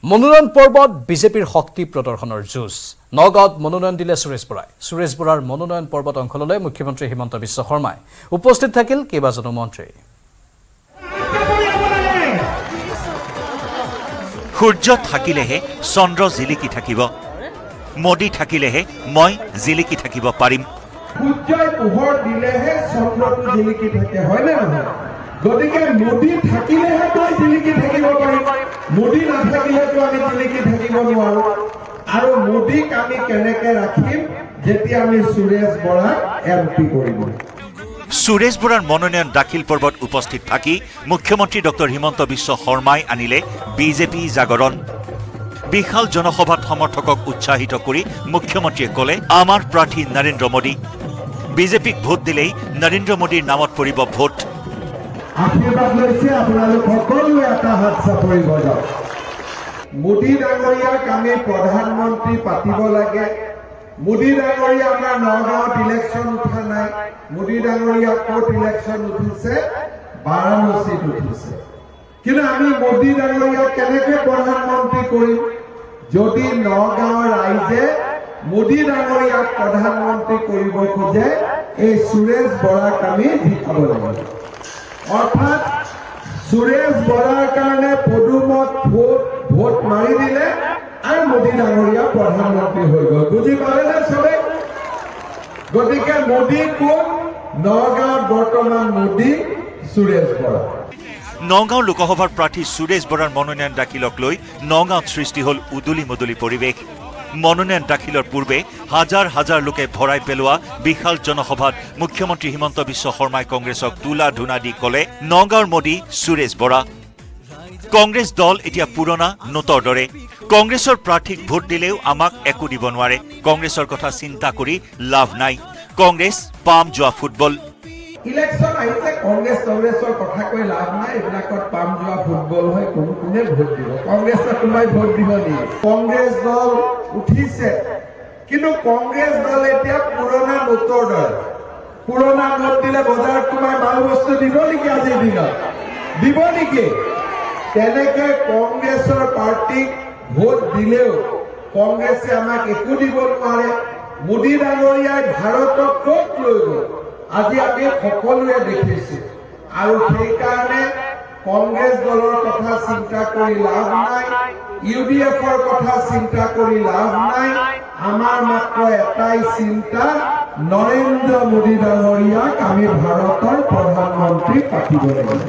মনোনয়ন পৰ্বত বিজেপিৰ শক্তি প্ৰদৰ্শনৰ যুঁজ নগাঁৱত মনোনয়ন দিলে সুৰেশ বৰাৰ মনোনয়ন পৰ্বত অংশ ল'লে মুখ্যমন্ত্ৰী হিমন্ত বিশ্ব শৰ্মাই উপস্থিত থাকিল কেইবাজনো মন্ত্ৰী সূৰ্য থাকিলেহে চন্দ্ৰ জিলিকি থাকিব মোদী থাকিলেহে মই জিলিকি থাকিব পাৰিম সূৰ্যই পোহৰ দিলেহে চন্দ্ৰটো জিলিকি থাকে হয় না নহয় গতিকে মোদী থাকিলেহে মই জিলিকি থাকিব পাৰিম মোদী নাথাকিলেতো আমি জিলিকি থাকিব নোৱাৰো আৰু মোদীক আমি কেনেকৈ ৰাখিম যেতিয়া আমি সুৰেশ বৰাক এমপি কৰিম সুৰেশ বৰাৰ মনোনয়ন দাখিল পৰ্বত উপস্থিত থাকি মুখ্যমন্ত্ৰী ডক্টৰ হিমন্ত বিশ্ব শৰ্মাই আনিলে বিজেপি জাগৰণ বিশাল জনসভাত সমৰ্থকক উৎসাহিত কৰি মুখ্যমন্ত্ৰীয়ে ক'লে আমাৰ প্ৰাৰ্থী নৰেন্দ্ৰ মোদী বিজেপিক ভোট দিলেই নৰেন্দ্ৰ মোদীৰ নামত পৰিব ভোট আশীৰ্বাদ লৈছে আপোনালোক সকলোৱে এটা হাত চাপৰি বজাওক মোদী ডাঙৰীয়াক আমি প্ৰধানমন্ত্ৰী পাতিব লাগে মোদী ডাঙৰীয়া আমাৰ নগাঁৱত ইলেকশ্যন উঠা নাই মোদী ডাঙৰীয়া ক'ত ইলেকশ্যন উঠিছে বাৰাণসীত উঠিছে কিন্তু আমি মোদী ডাঙৰীয়াক কেনেকৈ প্ৰধানমন্ত্ৰী কৰিম যদি নগাঁৱৰ ৰাইজে মোদী ডাঙৰীয়াক প্ৰধানমন্ত্ৰী কৰিব খোজে এই সুৰেশ বৰাক আমি জিকাব লাগিব অৰ্থাৎ সুৰেশ বৰাৰ কাৰণে পদুমত ভোট মাৰি দিলে আৰু মোদী ডাঙৰীয়া প্ৰধানমন্ত্ৰী হৈ গ'ল বুজি পালেনে চবে গতিকে মোদী কোন নগাঁৱত বৰ্তমান মোদী সুৰেশ বৰা নগাঁও লোকসভাৰ প্ৰাৰ্থী সুৰেশ বৰাৰ মনোনয়ন দাখিলক লৈ নগাঁৱত সৃষ্টি হ'ল উদুলি মুদুলি পৰিৱেশ মনোনয়ন দাখিলৰ পূৰ্বে হাজাৰ হাজাৰ লোকে ভৰাই পেলোৱা বিশাল জনসভাত মুখ্যমন্ত্ৰী হিমন্ত বিশ্ব শৰ্মাই কংগ্ৰেছক তুলা ধুনা দি ক'লে নগাঁৱৰ মোদী সুৰেশ বৰা কংগ্ৰেছ দল এতিয়া পুৰণা নোটৰ দৰে কংগ্ৰেছৰ প্ৰাৰ্থীক ভোট দিলেও আমাক একো দিব নোৱাৰে কংগ্ৰেছৰ কথা চিন্তা কৰি লাভ নাই কংগ্ৰেছ পাম যোৱা ফুটবল ইলেকশ্যন আহিছে কংগ্ৰেছৰ কথা কৈ লাভ নাই এইবিলাকত পাম যোৱা ফুটবল হয় কোনে ভোট দিব কংগ্ৰেছক কোনোবাই ভোট দিব নেকি কংগ্ৰেছ দল উঠিছে কিন্তু কংগ্ৰেছ দল এতিয়া পুৰণা নোটৰ দৰে পুৰণা নোট দিলে বজাৰত কোনোবাই ভাল বস্তু দিব নেকি আজিৰ দিনত দিব নেকি তেনেকে কংগ্ৰেছৰ পাৰ্টিক ভোট দিলেও কংগ্ৰেছে আমাক একো দিব নোৱাৰে মোদী ডাঙৰীয়াই ভাৰতক ক'ত লৈ গ'ল আজি আমি সকলোৱে দেখিছো আৰু সেইকাৰণে কংগ্ৰেছ দলৰ কথা চিন্তা কৰি লাভ নাই ইউডিএফৰ কথা চিন্তা কৰি লাভ নাই আমাৰ মাত্ৰ এটাই চিন্তা নৰেন্দ্ৰ মোদী ডাঙৰীয়াক আমি ভাৰতৰ প্ৰধানমন্ত্ৰী পাতিব লাগিব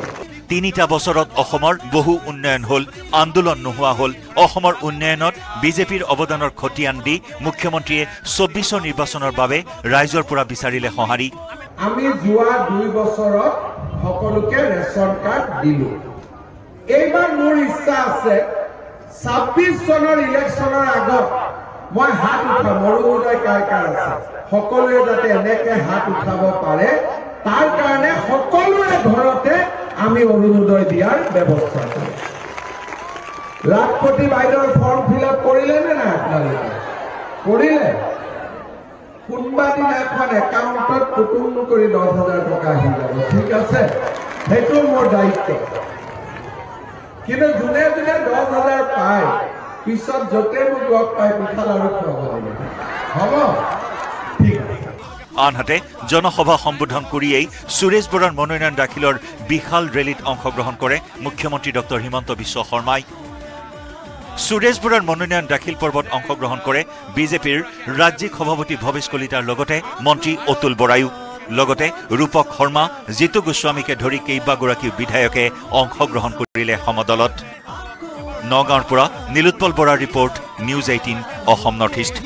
তিনিটা বছৰত অসমৰ বহু উন্নয়ন হ'ল আন্দোলন নোহোৱা হ'ল অসমৰ উন্নয়নত বিজেপিৰ অৱদানৰ খতিয়ান দি মুখ্যমন্ত্ৰীয়ে ২৪ নিৰ্বাচনৰ বাবে ৰাইজৰ পৰা বিচাৰিলে সঁহাৰি আমি যোৱা ২ বছৰত সকলোকে ৰেচন কাৰ্ড দিলো এইবাৰ মোৰ ইচ্ছা আছে ২৬ চনৰ ইলেকশ্যনৰ আগত মই হাত উঠাম মৰুমুদয় কাৰ আছে সকলোৱে যাতে এনেকে হাত উঠাব পাৰে তাৰ কাৰণে সকলোৰে ঘৰতে আমি অৰুণোদয় দিয়াৰ ব্যৱস্থা কৰিম লাখপতি বাইদেউৰ ফৰ্ম ফিল আপ কৰিলে নে নাই আপোনালোকে কৰিলে কোনোবা দিনা এখন একাউণ্টত কুটুম কৰি ১০,০০০ টকা আহি যাব ঠিক আছে সেইটো মোৰ দায়িত্ব কিন্তু যোনে যোনে ১০,০০০ পায় পিছত য'তে মোক লগ পায় পিঠা লাড়ু খুৱাব লাগিব হ'ব ঠিক আছে আনহাতে জনসভা সম্বোধন কৰিয়েই সুৰেশ বৰাৰ মনোনয়ন দাখিলৰ বিশাল ৰেলীত অংশগ্ৰহণ কৰে মুখ্যমন্ত্ৰী ডক্টৰ হিমন্ত বিশ্ব শৰ্মাই সুৰেশ বৰাৰ মনোনয়ন দাখিল পৰ্বত অংশগ্ৰহণ কৰে বিজেপিৰ ৰাজ্যিক সভাপতি ভৱেশ কলিতাৰ লগতে মন্ত্ৰী অতুল বৰায়ো লগতে ৰূপক শৰ্মা জিতু গোস্বামীকে ধৰি কেইবাগৰাকী বিধায়কে অংশগ্ৰহণ কৰিলে সমদলত নগাঁৱৰ পৰা নীলোৎপল বৰাৰ report news ১৮ Assam north east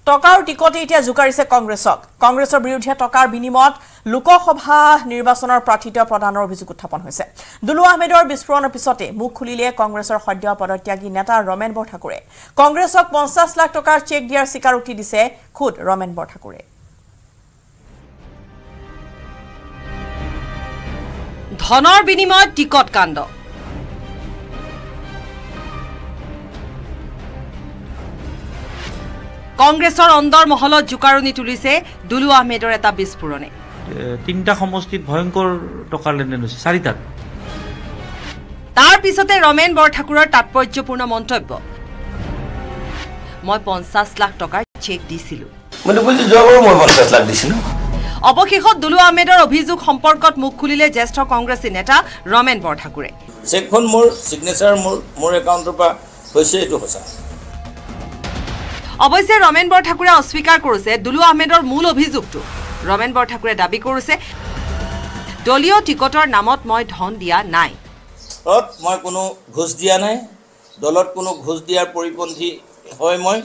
টকাৰ টিকটে এতিয়া জোকাৰিছে কংগ্ৰেছৰ বিৰুদ্ধে টকাৰ বিনিময়ত লোকসভা নিৰ্বাচনৰ প্ৰাৰ্থিত্ব প্ৰদানৰ অভিযোগ উত্থাপন হৈছে দুলু আহমেদৰ বিস্ফোৰণৰ পিছতে মুখ খুলিলে কংগ্ৰেছৰ সদ্য পদত্যাগী নেতা ৰমেন বৰঠাকুৰে কংগ্ৰেছক ৫০ লাখ টকাৰ চেক দিয়াৰ স্বীকাৰোক্তি দিছে খুদ ৰমেন বৰঠাকুৰে ধনৰ বিনিময়ত টিকট কাণ্ড কংগ্ৰেছৰ অন্দৰ মহলত জোকাৰণি তুলিছে দুলু আহমেদৰ এটা বিস্ফোৰণে। 3টা সমষ্টিত ভয়ংকৰ টকাৰ লেনদেন হৈছে 4টাত। তাৰ পিছতে ৰমেন বৰঠাকুৰৰ তাৎপৰ্যপূৰ্ণ মন্তব্য, মই 50 লাখ টকাৰ চেক দিছিলো। অৱশেষত দুলু আহমেদৰ অভিযোগ সম্পৰ্কত মুখ খুলিলে জ্যেষ্ঠ কংগ্ৰেছী নেতা ৰমেন বৰঠাকুৰে। চেকখন মোৰ সিগনেচাৰ মোৰ একাউণ্টৰ পৰা হৈছে, এইটো সঁচা। অৱশ্যে ৰমেন বৰঠাকুৰে অস্বীকাৰ কৰিছে দুলু আহমেদৰ মূল অভিযোগটো। ৰমেন বৰঠাকুৰে দাবী কৰিছে, দলীয় টিকটৰ নামত মই ধন দিয়া নাই। মই কোনো ঘোষ দিয়া নাই, দলত কোনো ঘোষ দিয়াৰ পৰিপন্থী হয়। মই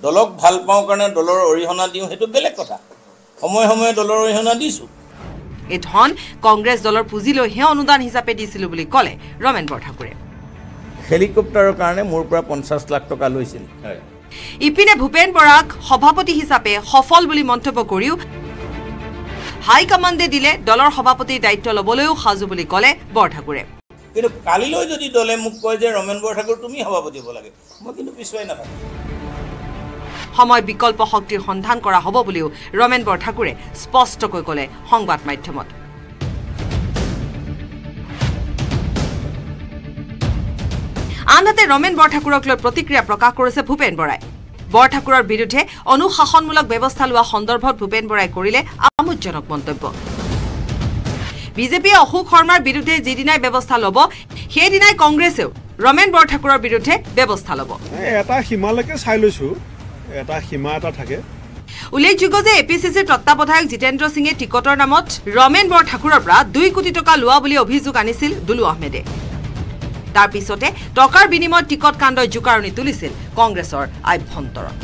দলক ভাল পাওঁ কাৰণে দলৰ অৰিহণা দিওঁ, সেইটো বেলেগ কথা। সময়ে সময়ে দলৰ অৰিহণা দিছোঁ। এই ধন কংগ্ৰেছ দলৰ পুঁজি লৈহে অনুদান হিচাপে দিছিলোঁ বুলি ক'লে ৰমেন বৰঠাকুৰে। হেলিকপ্টাৰৰ কাৰণে মোৰ পৰা 50 লাখ টকা লৈছিল। ইপিনে ভূপেন বৰাক সভাপতি হিচাপে সফল বুলি মন্তব্য কৰিও হাইকমাণ্ডে দিলে দলৰ সভাপতিৰ দায়িত্ব ল'বলৈও সাজু বুলি ক'লে বৰঠাকুৰে। কিন্তু কালিলৈ যদি দলে মোক কয় যে ৰমেন বৰঠাকুৰ তুমি সভাপতি হ'ব লাগে, মই কিন্তু পিছুৱাই নাথাকিম। সময় বিকল্প শক্তিৰ সন্ধান কৰা হ'ব বুলিও ৰমেন বৰঠাকুৰে স্পষ্টকৈ ক'লে সংবাদ মাধ্যমত। আনহাতে ৰমেন বৰঠাকুৰক লৈ প্ৰতিক্ৰিয়া প্ৰকাশ কৰিছে ভূপেন বৰাই। বৰঠাকুৰৰ বিৰুদ্ধে অনুশাসনমূলক ব্যৱস্থা লোৱা সন্দৰ্ভত ভূপেন বৰাই কৰিলে আমোদজনক মন্তব্য। বিজেপিয়ে অশোক শৰ্মাৰ বিৰুদ্ধে যিদিনাই ব্যৱস্থা ল'ব, সেইদিনাই কংগ্ৰেছেও ৰমেন বৰঠাকুৰৰ বিৰুদ্ধে ব্যৱস্থা ল'ব। এটা সীমালৈকে চাই লৈছো, এটা সীমা এটা থাকে। উল্লেখযোগ্য যে এপিচিচিৰ তত্ত্বাৱধায়ক জিতেন্দ্ৰ সিঙে টিকটৰ নামত ৰমেন বৰঠাকুৰৰ পৰা 2 কোটি টকা লোৱা বুলি অভিযোগ আনিছিল দুলু আহমেদে। তাৰ পিছতে টকাৰ বিনিময়ত টিকট কাণ্ডই জোকাৰণি তুলিছিল কংগ্ৰেছৰ আভ্যন্তৰত।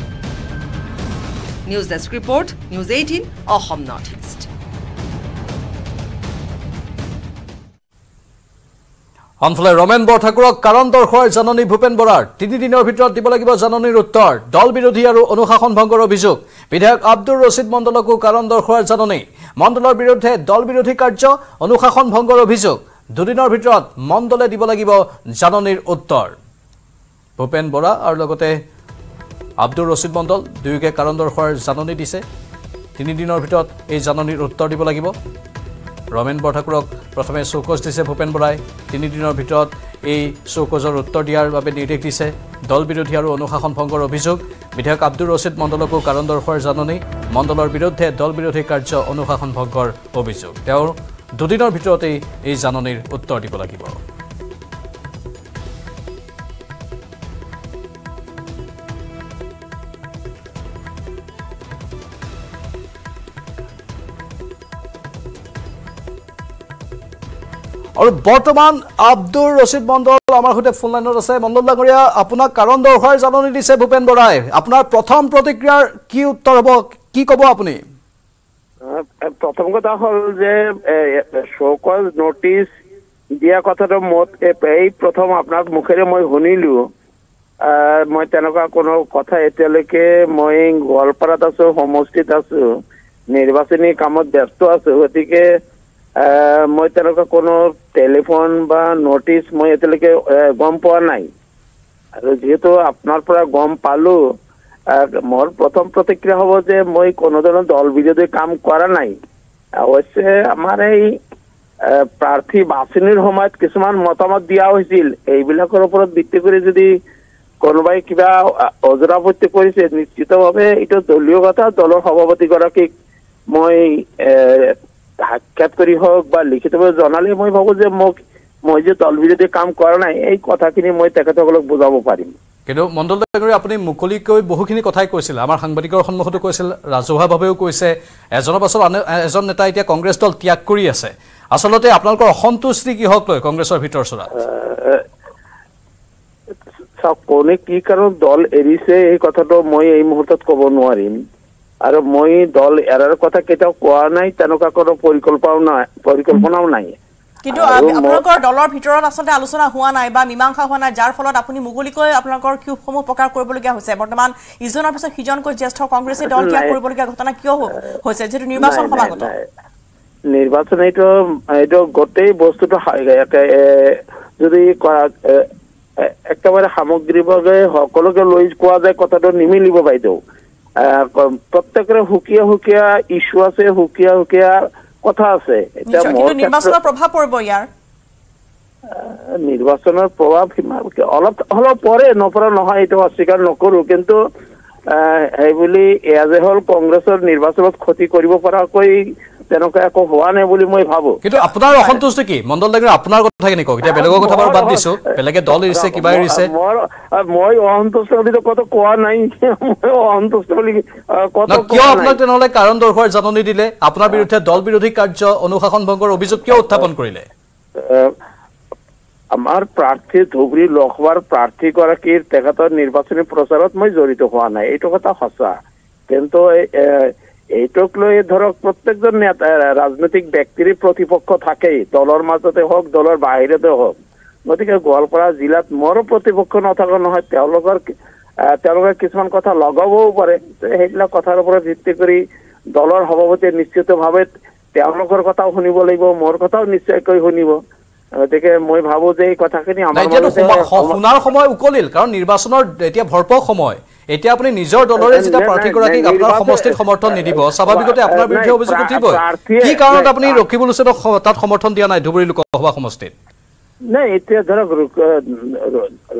News desk report, news 18 Assam north east. আনফালে ৰমেন বৰঠাকুৰক কাৰণ দৰ্শোৱাৰ জাননী ভূপেন বৰাৰ। 3 দিনৰ ভিতৰত দিব লাগিব জাননীৰ উত্তৰ। দল বিৰোধী আৰু অনুশাসন ভংগৰ অভিযোগ। বিধায়ক আব্দুৰ ৰছিদ মণ্ডলকো কাৰণ দৰ্শোৱাৰ জাননী। মণ্ডলৰ বিৰুদ্ধে দল বিৰোধী কাৰ্য, অনুশাসন ভংগৰ অভিযোগ। 2 দিনৰ ভিতৰত মণ্ডলে দিব লাগিব জাননীৰ উত্তৰ। ভূপেন বৰা আৰু লগতে আব্দুৰ ৰছিদ মণ্ডল দুয়োকে কাৰণ দৰ্শোৱাৰ জাননী দিছে। 3 দিনৰ ভিতৰত এই জাননীৰ উত্তৰ দিব লাগিব। ৰমেন বৰঠাকুৰক প্ৰথমে চৌকজ দিছে ভূপেন বৰাই। 3 দিনৰ ভিতৰত এই চৌকজৰ উত্তৰ দিয়াৰ বাবে নিৰ্দেশ দিছে। দল বিৰোধী আৰু অনুশাসন ভংগৰ অভিযোগ। বিধায়ক আব্দুৰ ৰছিদ মণ্ডলকো কাৰণ দৰ্শোৱাৰ জাননী। মণ্ডলৰ বিৰুদ্ধে দল বিৰোধী কাৰ্য, অনুশাসন ভংগৰ অভিযোগ। তেওঁৰ 2 দিনৰ ভিতৰতেই এই জাননীৰ উত্তৰ দিব লাগিব। আৰু বৰ্তমান আব্দুৰ ৰছিদ মণ্ডল আমাৰ সৈতে ফোন লাইনত আছে। মণ্ডল ডাঙৰীয়া, আপোনাক কাৰণ দৰ্শোৱাৰ জাননী দিছে ভূপেন বৰাই। আপোনাৰ প্ৰথম প্ৰতিক্ৰিয়াৰ কি উত্তৰ হ'ব, কি ক'ব আপুনি? প্ৰথম কথা হ'ল যে চৌকজ নোটিচ দিয়া কথাটো এই প্ৰথম আপোনাৰ মুখেৰে মই শুনিলো। মই তেনেকুৱা কোনো কথা এতিয়ালৈকে, মই গোৱালপাৰাত আছো, সমষ্টিত আছো, নিৰ্বাচনী কামত ব্যস্ত আছো। গতিকে মই তেনেকুৱা কোনো টেলিফোন বা নোটিচ মই এতিয়ালৈকে গম পোৱা নাই। আৰু যিহেতু আপোনাৰ পৰা গম পালো, মোৰ প্ৰথম প্ৰতিক্ৰিয়া হ'ব যে মই কোনো ধৰণৰ দল বিৰোধী কাম কৰা নাই। অৱশ্যে আমাৰ এই প্ৰাৰ্থী বাছনিৰ সময়ত কিছুমান মতামত দিয়া হৈছিল। এইবিলাকৰ ওপৰত ভিত্তি কৰি যদি কোনোবাই কিবা অজৰাপত্তি কৰিছে, নিশ্চিতভাৱে এইটো দলীয় কথা। দলৰ সভাপতিগৰাকীক মই সাক্ষাৎ কৰি হওক বা লিখিতভাৱে জনালে মই ভাবো যে মই যে দল বিৰোধী কাম কৰা নাই, এই কথাখিনি মই তেখেতসকলক বুজাব পাৰিম। কিন্তু মণ্ডল ডাঙৰীয়া, আপুনি মুকলিকৈ বহুখিনি কথাই কৈছিল, আমাৰ সাংবাদিকৰ সন্মুখতো কৈছিল, ৰাজহুৱাভাৱেও কৈছে। এজনৰ পাছত এজন নেতা এতিয়া কংগ্ৰেছ দল ত্যাগ কৰি আছে। আচলতে আপোনালোকৰ অসন্তুষ্টি কিহক লৈ কংগ্ৰেছৰ ভিতৰ চৰাত? কোনে কি কাৰণ দল এৰিছে এই কথাটো মই এই মুহূৰ্তত ক'ব নোৱাৰিম। আৰু মই দল এৰাৰ কথা কেতিয়াও কোৱা নাই, তেনেকুৱা কোনো পৰিকল্পনাও নাই। কিন্তু আপোনালোকৰ দলৰ ভিতৰত আচলতে আলোচনা হোৱা নাই বা মীমাংসা হোৱা নাই, যাৰ ফলত আপুনি মুকলিকৈ আপোনালোকৰ ক্ষোভসমূহ প্ৰকাশ কৰিবলগীয়া হৈছে। বৰ্তমান ইজনৰ পিছত সিজনকৈ জ্যেষ্ঠ কংগ্ৰেছী দল ত্যাগ কৰিবলগীয়া ঘটনা কিয় হৈছে, যিহেতু নিৰ্বাচন সমাগত? নিৰ্বাচন এইটো গোটেই বস্তুটো যদি একেবাৰে সামগ্ৰিকভাৱে সকলোকে লৈ কোৱা যায়, কথাটো নিমিলিব বাইদেউ। প্ৰত্যেকৰে সুকীয়া ইস্যু আছে, সুকীয়া কথা আছে। এতিয়া নিৰ্বাচনৰ প্ৰভাৱ পৰিব ইয়াৰ নিৰ্বাচনৰ প্ৰভাৱ অলপ হলেও পৰে, নপৰা নহয়, এইটো অস্বীকাৰ নকৰো। কিন্তু সেই বুলি এয়া যে হ'ল কংগ্ৰেছৰ নিৰ্বাচনত ক্ষতি কৰিব পৰাকৈ তেনেকুৱা একো হোৱা নাই বুলি মই ভাবো। কিন্তু আপোনাৰ অসন্তুষ্টি কি মণ্ডল ডাঙৰীয়া, আপোনাৰ কথা কেনে কওক? এতিয়া বেলেগৰ কথা বাৰু বাদ দিছো, বেলেগে দল এৰিছে, কিবা এৰিছে। মই অসন্তুষ্ট বুলি কথা কোৱা নাই, মই অসন্তুষ্ট বুলি কথা কিয় আপোনাক তেনেহ'লে কাৰণ দৰ্শোৱাৰ জাননী দিলে? আপোনাৰ বিৰুদ্ধে দল বিৰোধী কাৰ্য, অনুশাসন ভংগৰ অভিযোগ কিয় উত্থাপন কৰিলে? আমাৰ প্ৰাৰ্থী ধুবুৰী লোকসভাৰ প্ৰাৰ্থীগৰাকীৰ তেখেতৰ নিৰ্বাচনী প্ৰচাৰত মই জড়িত হোৱা নাই, এইটো কথা সঁচা। কিন্তু এইটোক লৈ ধৰক প্ৰত্যেকজন ৰাজনৈতিক ব্যক্তিৰ প্ৰতিপক্ষ থাকেই, দলৰ মাজতে হওক, দলৰ বাহিৰতে হওক। গতিকে গোৱালপাৰা জিলাত মোৰো প্ৰতিপক্ষ নথকা নহয়, তেওঁলোকে কিছুমান কথা লগাবও পাৰে। সেইবিলাক কথাৰ ওপৰত ভিত্তি কৰি দলৰ সভাপতিয়ে নিশ্চিতভাৱে তেওঁলোকৰ কথাও শুনিব লাগিব, মোৰ কথাও নিশ্চয়কৈ শুনিব। গতিকে মই ভাবো যে এই কথাখিনি শুনাৰ সময় উকলিল, কাৰণ নিৰ্বাচনৰ এতিয়া ভৰপক সময়। এতিয়া আপুনি নিজৰ দলৰে যেতিয়া প্ৰাৰ্থীগৰাকীক আপোনাৰ সমষ্টিত সমৰ্থন নিদিব, স্বাভাৱিকতে আপোনাৰ বিৰুদ্ধে অভিযোগ উঠিবই। কি কাৰণত আপুনি ৰকিবুল হুছেইনক তাত সমৰ্থন দিয়া নাই ধুবুৰী লোকসভা সমষ্টিত? নাই, এতিয়া ধৰক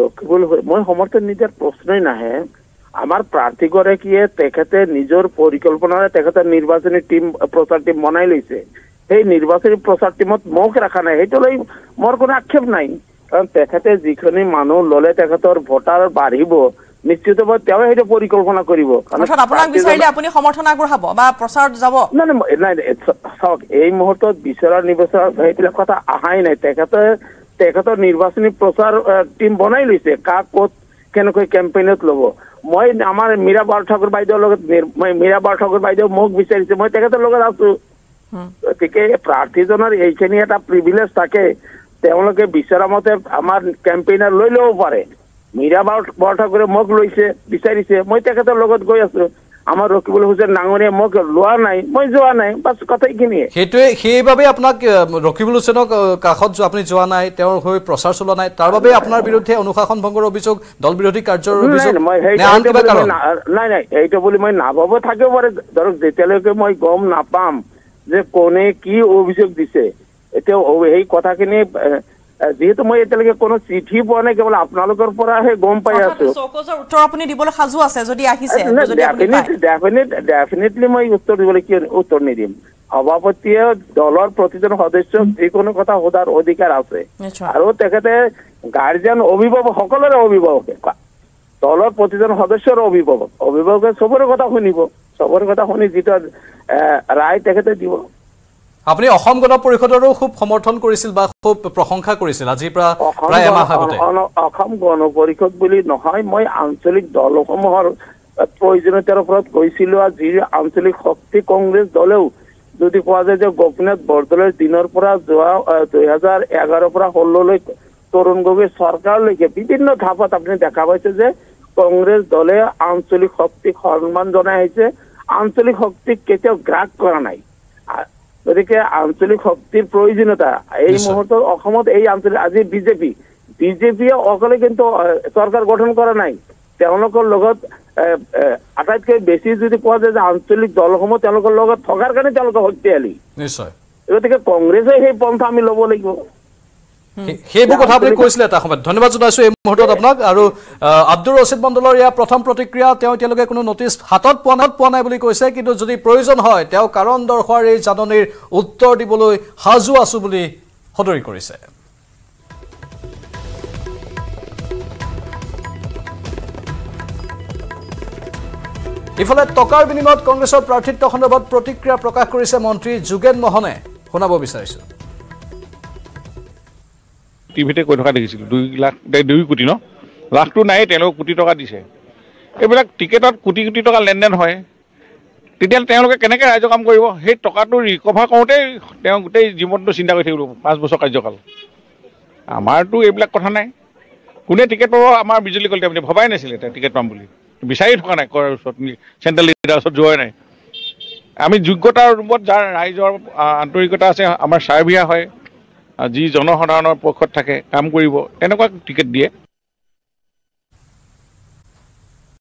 ৰকিবুল মই সমৰ্থন নিদিয়াৰ প্ৰশ্নই নাহে। আমাৰ প্ৰাৰ্থীগৰাকীয়ে তেখেতে নিজৰ পৰিকল্পনাৰে তেখেতৰ নিৰ্বাচনী প্ৰচাৰ টীম বনাই লৈছে। সেই নিৰ্বাচনী প্ৰচাৰ টীমত মোক ৰখা নাই, সেইটো লৈ মোৰ কোনো আক্ষেপ নাই। কাৰণ তেখেতে যিখিনি মানুহ ললে তেখেতৰ ভোটাৰ বাঢ়িব, নিশ্চিতভাৱে তেওঁ সেইটো পৰিকল্পনা কৰিব। আপোনাক বিচাৰিলে আপুনি সমৰ্থন আগবঢ়াব বা প্ৰচাৰত যাব? নাই, চাওক, এই মুহূৰ্তত বিচৰা নিবিচৰা সেইবিলাক কথা অহাই নাই। তেখেতৰ নিৰ্বাচনী প্ৰচাৰ টীম বনাই লৈছে, কাক ক'ত কেনেকৈ কেম্পেইনত ল'ব। মই আমাৰ মীৰা ঠাকুৰ বাইদেউৰ লগত, মীৰা ঠাকুৰ বাইদেউ মোক বিচাৰিছে, মই তেখেতৰ লগত আছো। গতিকে প্ৰাৰ্থীজনৰ এইখিনি এটা প্ৰিভিলেজ থাকে, তেওঁলোকে বিচৰা মতে আমাৰ কেম্পেইনাৰ লৈ ল'ব পাৰে। মীৰা ঠাকুৰে মোক লৈছে, বিচাৰিছে, মই তেখেতৰ লগত গৈ আছো। আমাৰ ৰকিবুল হুছেইন ডাঙৰীয়াই মোক লোৱা নাই, মই যোৱা নাই, বাছ কথা এইখিনিয়ে। সেইবাবে আপোনাক ৰকিবুল হুছেইনক কাষত আপুনি যোৱা নাই, তেওঁৰ হৈ প্ৰচাৰ চলোৱা নাই, তাৰ বাবে আপোনাৰ বিৰুদ্ধে অনুশাসন ভংগৰ অভিযোগ, দল বিৰোধী কাৰ্যৰ অভিযোগ? নাই, এইটো বুলি মই নাভাবো থাকিব পাৰে। ধৰক যেতিয়ালৈকে মই গম নাপাম যে কোনে কি অভিযোগ দিছে, এতিয়া সেই কথাখিনি যিহেতু মই এতিয়ালৈকে কোনো চিঠি পোৱা নাই, কেৱল আপোনালোকৰ পৰাহে গম পাই আছো। উত্তৰ আপুনি দিবলৈ সাজু আছে যদি আহিছে? ডেফিনেটলি মই উত্তৰ দিবলৈ কিয় উত্তৰ নিদিম। সভাপতিয়ে দলৰ প্ৰতিজন সদস্যক যিকোনো কথা সোধাৰ অধিকাৰ আছে, আৰু তেখেতে গাৰ্জিয়ান, অভিভাৱক সকলোৰে অভিভাৱক, দলৰ প্ৰতিজন সদস্যৰ অভিভাৱকে চবৰে কথা শুনিব, চবৰে কথা শুনি যিটো ৰায় তেখেতে দিব। আপুনি অসম গণ পৰিষদৰো খুব সমৰ্থন কৰিছিল বা খুব প্ৰশংসা কৰিছিল আজিৰ পৰা প্ৰায় এমাহ আগতে। অসম গণ পৰিষদ বুলি নহয়, মই আঞ্চলিক দলসমূহৰ প্ৰয়োজনীয়তাৰ ওপৰত কৈছিলো। আৰু যি আঞ্চলিক শক্তি কংগ্ৰেছ দলেও যদি কোৱা যায় যে গোপীনাথ বৰদলৈৰ দিনৰ পৰা যোৱা 2011 পৰা 16লৈ তৰুণ গগৈ চৰকাৰলৈকে বিভিন্ন ধাপত আপুনি দেখা পাইছে যে কংগ্ৰেছ দলে আঞ্চলিক শক্তিক সন্মান জনাই আহিছে, আঞ্চলিক শক্তিক কেতিয়াও গ্ৰাস কৰা নাই। গতিকে আঞ্চলিক শক্তিৰ প্ৰয়োজনীয়তা এই মুহূৰ্তত অসমত এই আঞ্চলিক, আজি বিজেপিয়ে অকলে কিন্তু চৰকাৰ গঠন কৰা নাই, তেওঁলোকৰ লগত আটাইতকৈ বেছি যদি কোৱা যায় যে আঞ্চলিক দলসমূহ তেওঁলোকৰ লগত থকাৰ কাৰণে তেওঁলোকে শক্তিশালী। নিশ্চয়। গতিকে কংগ্ৰেছে সেই পন্থা আমি ল'ব লাগিব। সেইবোৰ কথা আপুনি কৈছিলে এটা সময়ত। ধন্যবাদ জনাইছো এই মুহূৰ্তত আপোনাক। আৰু আব্দুৰ ৰছিদ মণ্ডলৰ ইয়াৰ প্ৰথম প্ৰতিক্ৰিয়া, তেওঁ এতিয়ালৈকে কোনো নটিচ হাতত পোৱা নাই বুলি কৈছে, কিন্তু যদি প্ৰয়োজন হয় তেওঁ কাৰণ দৰ্শোৱাৰ এই জাননীৰ উত্তৰ দিবলৈ সাজু আছো বুলি সদৰি কৰিছে। ইফালে টকাৰ বিনিময়ত কংগ্ৰেছৰ প্ৰাৰ্থিত্ব সন্দৰ্ভত প্ৰতিক্ৰিয়া প্ৰকাশ কৰিছে মন্ত্ৰী যোগেন মোহনে। শুনাব বিচাৰিছো। টিভিতে কৈ থকা দেখিছিলোঁ 2 কোটি ন, লাখটো নাই, তেওঁলোকে কোটি টকা দিছে। এইবিলাক টিকেটত কোটি কোটি টকা লেনদেন হয়, তেতিয়া তেওঁলোকে কেনেকৈ ৰাইজৰ কাম কৰিব? সেই টকাটো ৰিকভাৰ কৰোঁতেই তেওঁ গোটেই জীৱনটো চিন্তা কৰি থাকিব, 5 বছৰ কাৰ্যকাল। আমাৰতো এইবিলাক কথা নাই। কোনে টিকেট পাব? আমাৰ বিজুলী কলিতা আপুনি ভবাই নাছিলে তেওঁ টিকেট পাম বুলি, বিচাৰি থকা নাই, কৰাৰ ওচৰত চেণ্ট্ৰেল লিডাৰৰ ওচৰত যোৱাই নাই। আমি যোগ্যতাৰ ৰূপত যাৰ ৰাইজৰ আন্তৰিকতা আছে, আমাৰ ছাৰ্ভিয়া হয়, যি জনসাধাৰণৰ পক্ষত থাকে, কাম কৰিব, তেনেকুৱা টিকেট দিয়ে।